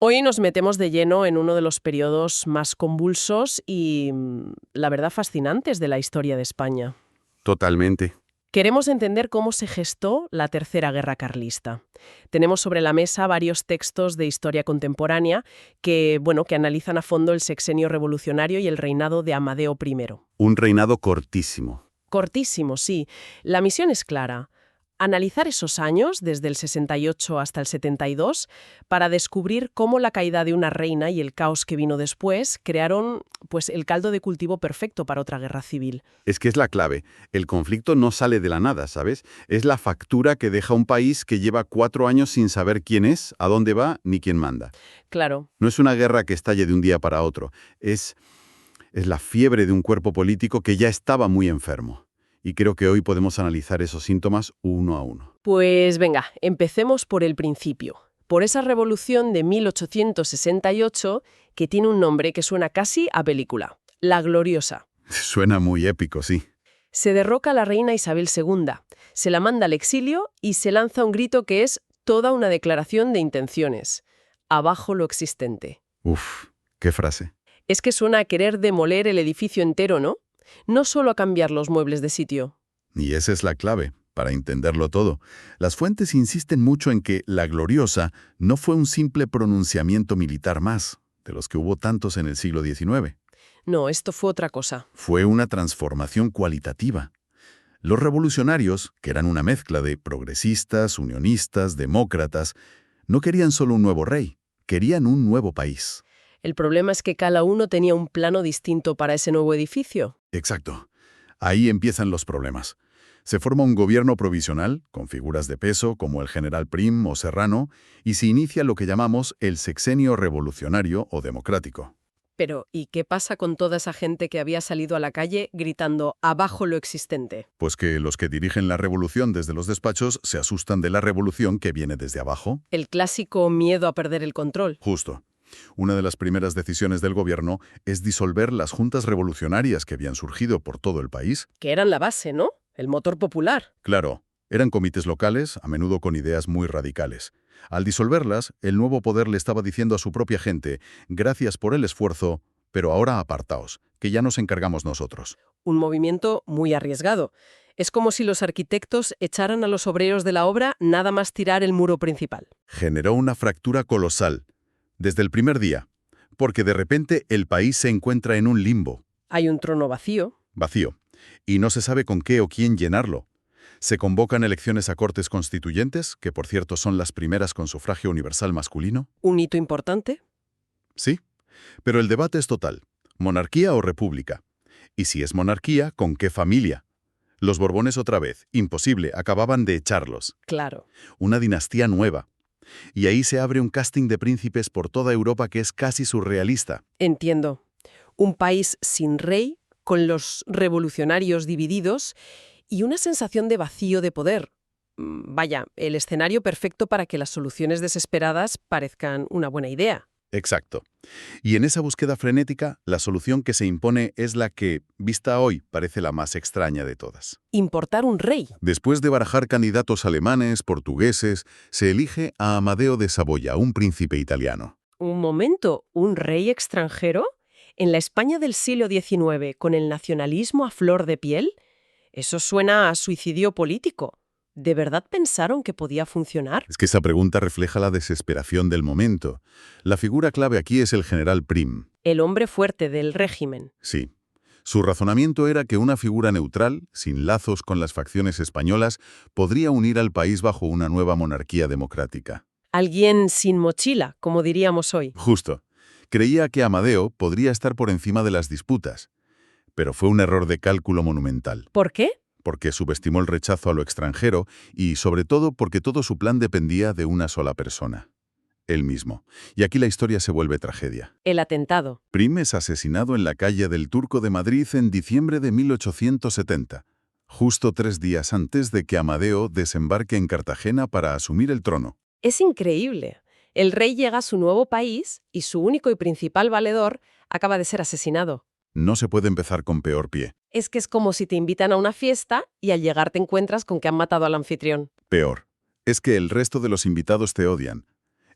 Hoy nos metemos de lleno en uno de los periodos más convulsos y, la verdad, fascinantes de la historia de España. Totalmente. Queremos entender cómo se gestó la Tercera Guerra Carlista. Tenemos sobre la mesa varios textos de historia contemporánea que analizan a fondo el sexenio revolucionario y el reinado de Amadeo I. Un reinado cortísimo. Cortísimo, sí. La misión es clara: analizar esos años, desde el 68 hasta el 72, para descubrir cómo la caída de una reina y el caos que vino después crearon, pues, el caldo de cultivo perfecto para otra guerra civil. Es que es la clave. El conflicto no sale de la nada, ¿sabes? Es la factura que deja un país que lleva 4 años sin saber quién es, a dónde va ni quién manda. Claro. No es una guerra que estalle de un día para otro. Es la fiebre de un cuerpo político que ya estaba muy enfermo. Y creo que hoy podemos analizar esos síntomas uno a uno. Pues venga, empecemos por el principio, por esa revolución de 1868 que tiene un nombre que suena casi a película: la Gloriosa. Suena muy épico, sí. Se derroca a la reina Isabel II, se la manda al exilio y se lanza un grito que es toda una declaración de intenciones: abajo lo existente. Uf, qué frase. Es que suena a querer demoler el edificio entero, ¿no? No solo a cambiar los muebles de sitio. Y esa es la clave, para entenderlo todo. Las fuentes insisten mucho en que la Gloriosa no fue un simple pronunciamiento militar más, de los que hubo tantos en el siglo XIX. No, esto fue otra cosa. Fue una transformación cualitativa. Los revolucionarios, que eran una mezcla de progresistas, unionistas, demócratas, no querían solo un nuevo rey, querían un nuevo país. El problema es que cada uno tenía un plano distinto para ese nuevo edificio. Exacto. Ahí empiezan los problemas. Se forma un gobierno provisional, con figuras de peso como el general Prim o Serrano, y se inicia lo que llamamos el sexenio revolucionario o democrático. Pero, ¿y qué pasa con toda esa gente que había salido a la calle gritando abajo lo existente? Pues que los que dirigen la revolución desde los despachos se asustan de la revolución que viene desde abajo. El clásico miedo a perder el control. Justo. Una de las primeras decisiones del gobierno es disolver las juntas revolucionarias que habían surgido por todo el país. Que eran la base, ¿no? El motor popular. Claro, eran comités locales, a menudo con ideas muy radicales. Al disolverlas, el nuevo poder le estaba diciendo a su propia gente: gracias por el esfuerzo, pero ahora apartaos, que ya nos encargamos nosotros. Un movimiento muy arriesgado. Es como si los arquitectos echaran a los obreros de la obra nada más tirar el muro principal. Generó una fractura colosal, desde el primer día, porque de repente el país se encuentra en un limbo. Hay un trono vacío. Vacío, y no se sabe con qué o quién llenarlo. Se convocan elecciones a cortes constituyentes, que por cierto son las primeras con sufragio universal masculino. Un hito importante. Sí, pero el debate es total. ¿Monarquía o república? Y si es monarquía, ¿con qué familia? Los Borbones otra vez, imposible, acababan de echarlos. Claro. Una dinastía nueva. Y ahí se abre un casting de príncipes por toda Europa que es casi surrealista. Entiendo. Un país sin rey, con los revolucionarios divididos y una sensación de vacío de poder. Vaya, el escenario perfecto para que las soluciones desesperadas parezcan una buena idea. Exacto. Y en esa búsqueda frenética, la solución que se impone es la que, vista hoy, parece la más extraña de todas. Importar un rey. Después de barajar candidatos alemanes, portugueses, se elige a Amadeo de Saboya, un príncipe italiano. Un momento, ¿un rey extranjero? ¿En la España del siglo XIX, con el nacionalismo a flor de piel? Eso suena a suicidio político. ¿De verdad pensaron que podía funcionar? Es que esa pregunta refleja la desesperación del momento. La figura clave aquí es el general Prim. El hombre fuerte del régimen. Sí. Su razonamiento era que una figura neutral, sin lazos con las facciones españolas, podría unir al país bajo una nueva monarquía democrática. Alguien sin mochila, como diríamos hoy. Justo. Creía que Amadeo podría estar por encima de las disputas. Pero fue un error de cálculo monumental. ¿Por qué? Porque subestimó el rechazo a lo extranjero y, sobre todo, porque todo su plan dependía de una sola persona. Él mismo. Y aquí la historia se vuelve tragedia. El atentado. Prim es asesinado en la calle del Turco de Madrid en diciembre de 1870, justo 3 días antes de que Amadeo desembarque en Cartagena para asumir el trono. Es increíble. El rey llega a su nuevo país y su único y principal valedor acaba de ser asesinado. No se puede empezar con peor pie. Es que es como si te invitan a una fiesta y al llegar te encuentras con que han matado al anfitrión. Peor. Es que el resto de los invitados te odian.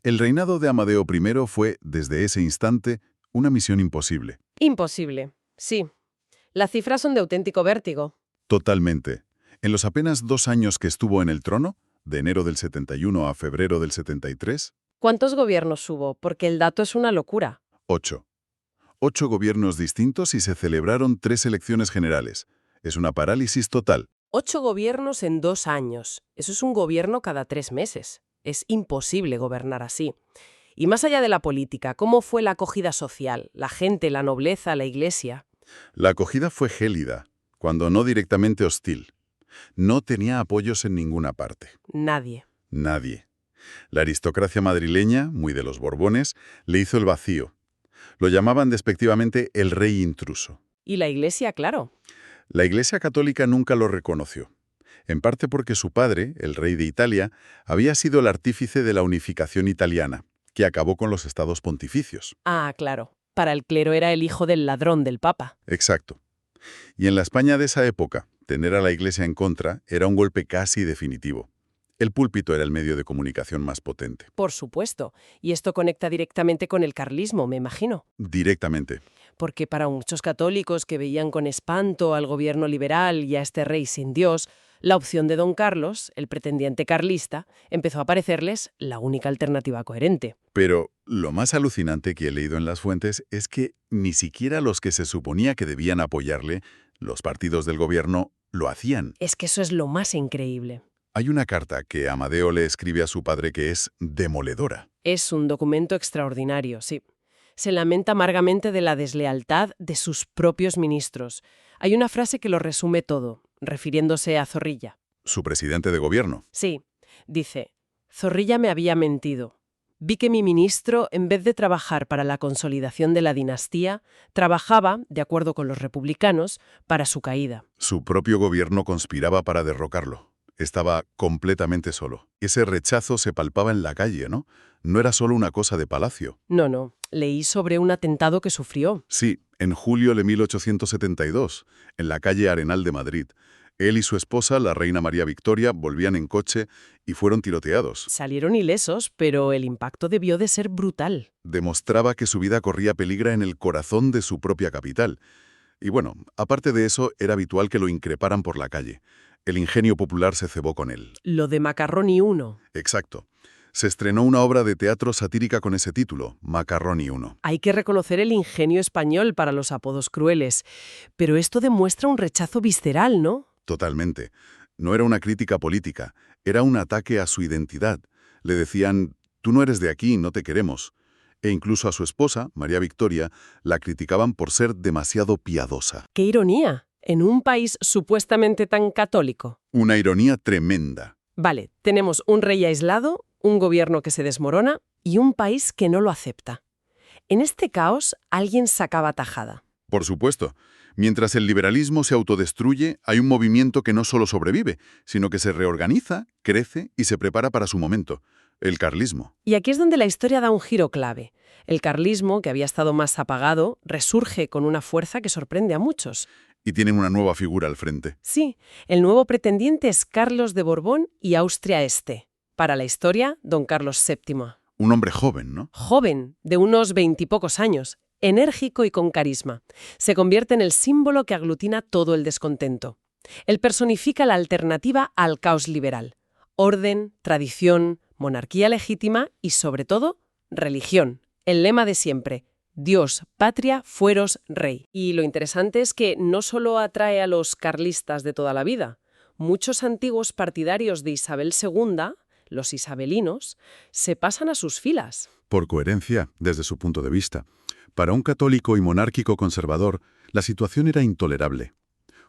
El reinado de Amadeo I fue, desde ese instante, una misión imposible. Imposible. Sí. Las cifras son de auténtico vértigo. Totalmente. En los apenas 2 años que estuvo en el trono, de enero del 71 a febrero del 73, ¿Cuántos gobiernos hubo? Porque el dato es una locura. 8. 8 gobiernos distintos y se celebraron 3 elecciones generales. Es una parálisis total. 8 gobiernos en 2 años. Eso es un gobierno cada 3 meses. Es imposible gobernar así. Y más allá de la política, ¿cómo fue la acogida social? La gente, la nobleza, la iglesia. La acogida fue gélida, cuando no directamente hostil. No tenía apoyos en ninguna parte. Nadie. Nadie. La aristocracia madrileña, muy de los Borbones, le hizo el vacío. Lo llamaban despectivamente el rey intruso. Y la iglesia, claro. La Iglesia Católica nunca lo reconoció, en parte porque su padre, el rey de Italia, había sido el artífice de la unificación italiana, que acabó con los estados pontificios. Ah, claro. Para el clero era el hijo del ladrón del papa. Exacto. Y en la España de esa época, tener a la Iglesia en contra era un golpe casi definitivo. El púlpito era el medio de comunicación más potente. Por supuesto. Y esto conecta directamente con el carlismo, me imagino. Directamente. Porque para muchos católicos que veían con espanto al gobierno liberal y a este rey sin Dios, la opción de don Carlos, el pretendiente carlista, empezó a parecerles la única alternativa coherente. Pero lo más alucinante que he leído en las fuentes es que ni siquiera los que se suponía que debían apoyarle, los partidos del gobierno, lo hacían. Es que eso es lo más increíble. Hay una carta que Amadeo le escribe a su padre que es demoledora. Es un documento extraordinario, sí. Se lamenta amargamente de la deslealtad de sus propios ministros. Hay una frase que lo resume todo, refiriéndose a Zorrilla. Su presidente de gobierno. Sí, dice, Zorrilla me había mentido. Vi que mi ministro, en vez de trabajar para la consolidación de la dinastía, trabajaba, de acuerdo con los republicanos, para su caída. Su propio gobierno conspiraba para derrocarlo. Estaba completamente solo. Ese rechazo se palpaba en la calle, ¿no? No era solo una cosa de palacio. No. Leí sobre un atentado que sufrió. Sí, en julio de 1872, en la calle Arenal de Madrid. Él y su esposa, la reina María Victoria, volvían en coche y fueron tiroteados. Salieron ilesos, pero el impacto debió de ser brutal. Demostraba que su vida corría peligro en el corazón de su propia capital. Y bueno, aparte de eso, era habitual que lo increparan por la calle. El ingenio popular se cebó con él. Lo de Macarroni 1. Exacto. Se estrenó una obra de teatro satírica con ese título, Macarroni 1. Hay que reconocer el ingenio español para los apodos crueles. Pero esto demuestra un rechazo visceral, ¿no? Totalmente. No era una crítica política, era un ataque a su identidad. Le decían, tú no eres de aquí, no te queremos. E incluso a su esposa, María Victoria, la criticaban por ser demasiado piadosa. ¡Qué ironía! En un país supuestamente tan católico. Una ironía tremenda. Vale, tenemos un rey aislado, un gobierno que se desmorona y un país que no lo acepta. En este caos, alguien sacaba tajada. Por supuesto. Mientras el liberalismo se autodestruye, hay un movimiento que no solo sobrevive, sino que se reorganiza, crece y se prepara para su momento. El carlismo. Y aquí es donde la historia da un giro clave. El carlismo, que había estado más apagado, resurge con una fuerza que sorprende a muchos. Y tienen una nueva figura al frente. Sí, el nuevo pretendiente es Carlos de Borbón y Austria Este. Para la historia, don Carlos VII. Un hombre joven, ¿no? Joven, de unos 20 y pocos años, enérgico y con carisma. Se convierte en el símbolo que aglutina todo el descontento. Él personifica la alternativa al caos liberal. Orden, tradición, monarquía legítima y, sobre todo, religión. El lema de siempre. Dios, patria, fueros, rey. Y lo interesante es que no solo atrae a los carlistas de toda la vida. Muchos antiguos partidarios de Isabel II, los isabelinos, se pasan a sus filas. Por coherencia, desde su punto de vista. Para un católico y monárquico conservador, la situación era intolerable.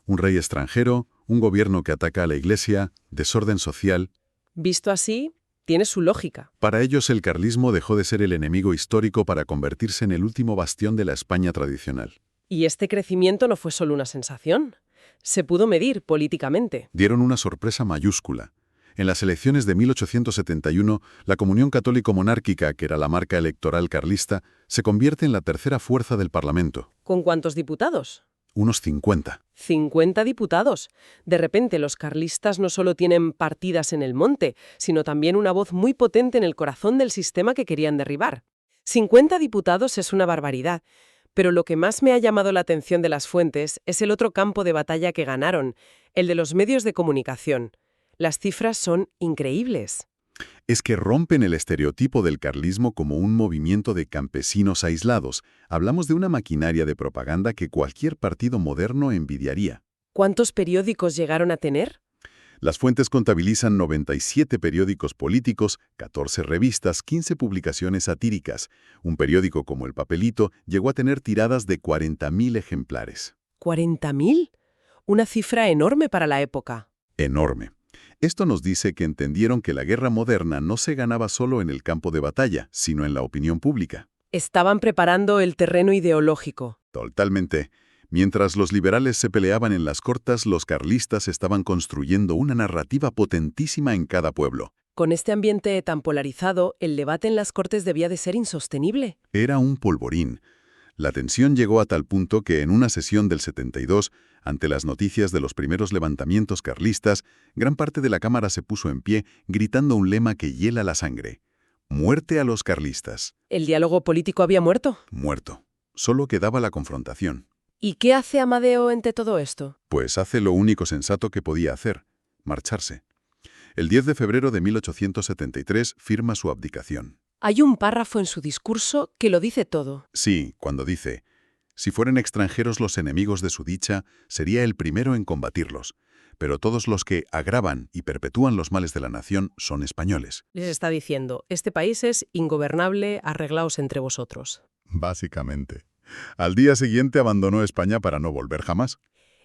Un rey extranjero, un gobierno que ataca a la Iglesia, desorden social. Visto así, tiene su lógica. Para ellos el carlismo dejó de ser el enemigo histórico para convertirse en el último bastión de la España tradicional. Y este crecimiento no fue solo una sensación. Se pudo medir políticamente. Dieron una sorpresa mayúscula. En las elecciones de 1871, la Comunión Católico-Monárquica, que era la marca electoral carlista, se convierte en la tercera fuerza del Parlamento. ¿Con cuántos diputados? unos 50. 50 diputados. De repente, los carlistas no solo tienen partidas en el monte, sino también una voz muy potente en el corazón del sistema que querían derribar. 50 diputados es una barbaridad, pero lo que más me ha llamado la atención de las fuentes es el otro campo de batalla que ganaron, el de los medios de comunicación. Las cifras son increíbles. Es que rompen el estereotipo del carlismo como un movimiento de campesinos aislados. Hablamos de una maquinaria de propaganda que cualquier partido moderno envidiaría. ¿Cuántos periódicos llegaron a tener? Las fuentes contabilizan 97 periódicos políticos, 14 revistas, 15 publicaciones satíricas. Un periódico como El Papelito llegó a tener tiradas de 40.000 ejemplares. ¿40.000? Una cifra enorme para la época. Enorme. Esto nos dice que entendieron que la guerra moderna no se ganaba solo en el campo de batalla, sino en la opinión pública. Estaban preparando el terreno ideológico. Totalmente. Mientras los liberales se peleaban en las cortes, los carlistas estaban construyendo una narrativa potentísima en cada pueblo. Con este ambiente tan polarizado, el debate en las Cortes debía de ser insostenible. Era un polvorín. La tensión llegó a tal punto que en una sesión del 72, ante las noticias de los primeros levantamientos carlistas, gran parte de la Cámara se puso en pie, gritando un lema que hiela la sangre. «Muerte a los carlistas». ¿El diálogo político había muerto? Muerto. Solo quedaba la confrontación. ¿Y qué hace Amadeo ante todo esto? Pues hace lo único sensato que podía hacer, marcharse. El 10 de febrero de 1873 firma su abdicación. Hay un párrafo en su discurso que lo dice todo. Sí, cuando dice, si fueran extranjeros los enemigos de su dicha, sería el primero en combatirlos, pero todos los que agravan y perpetúan los males de la nación son españoles. Les está diciendo, este país es ingobernable, arreglaos entre vosotros. Básicamente. Al día siguiente abandonó España para no volver jamás.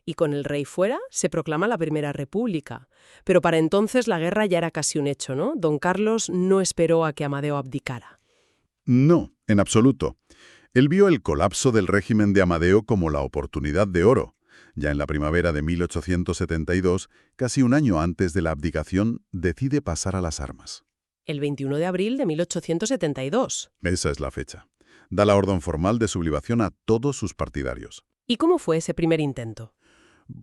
Y con el rey fuera, se proclama la Primera República. Pero para entonces la guerra ya era casi un hecho, ¿no? Don Carlos no esperó a que Amadeo abdicara. No, en absoluto. Él vio el colapso del régimen de Amadeo como la oportunidad de oro. Ya en la primavera de 1872, casi un año antes de la abdicación, decide pasar a las armas. El 21 de abril de 1872. Esa es la fecha. Da la orden formal de sublevación a todos sus partidarios. ¿Y cómo fue ese primer intento?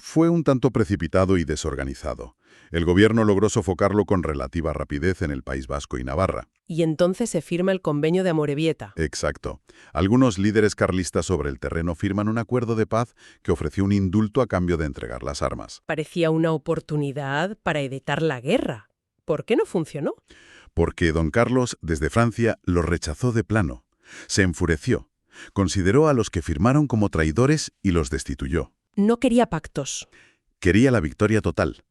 Fue un tanto precipitado y desorganizado. El gobierno logró sofocarlo con relativa rapidez en el País Vasco y Navarra. Y entonces se firma el Convenio de Amorebieta. Exacto. Algunos líderes carlistas sobre el terreno firman un acuerdo de paz que ofreció un indulto a cambio de entregar las armas. Parecía una oportunidad para evitar la guerra. ¿Por qué no funcionó? Porque don Carlos, desde Francia, lo rechazó de plano. Se enfureció. Consideró a los que firmaron como traidores y los destituyó. No quería pactos. Quería la victoria total.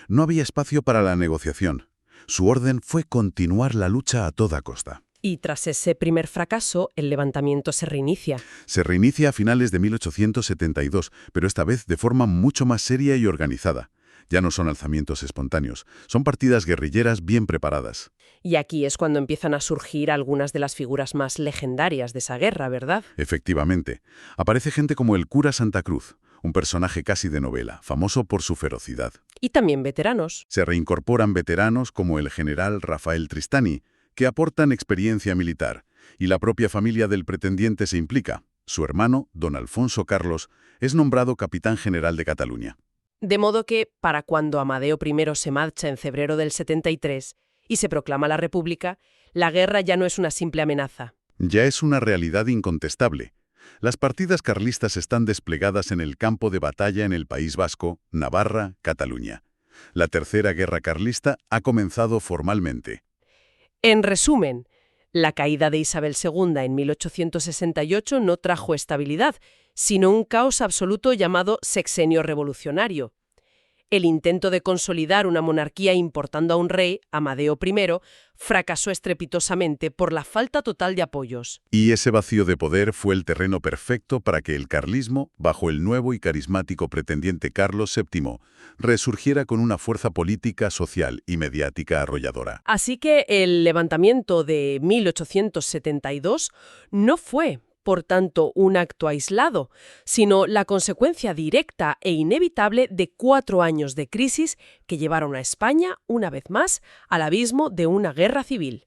No había espacio para la negociación. Su orden fue continuar la lucha a toda costa. Y tras ese primer fracaso, el levantamiento se reinicia. Se reinicia a finales de 1872, pero esta vez de forma mucho más seria y organizada. Ya no son alzamientos espontáneos, son partidas guerrilleras bien preparadas. Y aquí es cuando empiezan a surgir algunas de las figuras más legendarias de esa guerra, ¿verdad? Efectivamente. Aparece gente como el cura Santa Cruz, un personaje casi de novela, famoso por su ferocidad. Y también veteranos. Se reincorporan veteranos como el general Rafael Tristani, que aportan experiencia militar, y la propia familia del pretendiente se implica. Su hermano, don Alfonso Carlos, es nombrado capitán general de Cataluña. De modo que, para cuando Amadeo I se marcha en febrero del 73 y se proclama la República, la guerra ya no es una simple amenaza. Ya es una realidad incontestable. Las partidas carlistas están desplegadas en el campo de batalla en el País Vasco, Navarra, Cataluña. La Tercera Guerra Carlista ha comenzado formalmente. En resumen, la caída de Isabel II en 1868 no trajo estabilidad, sino un caos absoluto llamado sexenio revolucionario. El intento de consolidar una monarquía importando a un rey, Amadeo I, fracasó estrepitosamente por la falta total de apoyos. Y ese vacío de poder fue el terreno perfecto para que el carlismo, bajo el nuevo y carismático pretendiente Carlos VII, resurgiera con una fuerza política, social y mediática arrolladora. Así que el levantamiento de 1872 no fue, por tanto, un acto aislado, sino la consecuencia directa e inevitable de 4 años de crisis que llevaron a España, una vez más, al abismo de una guerra civil.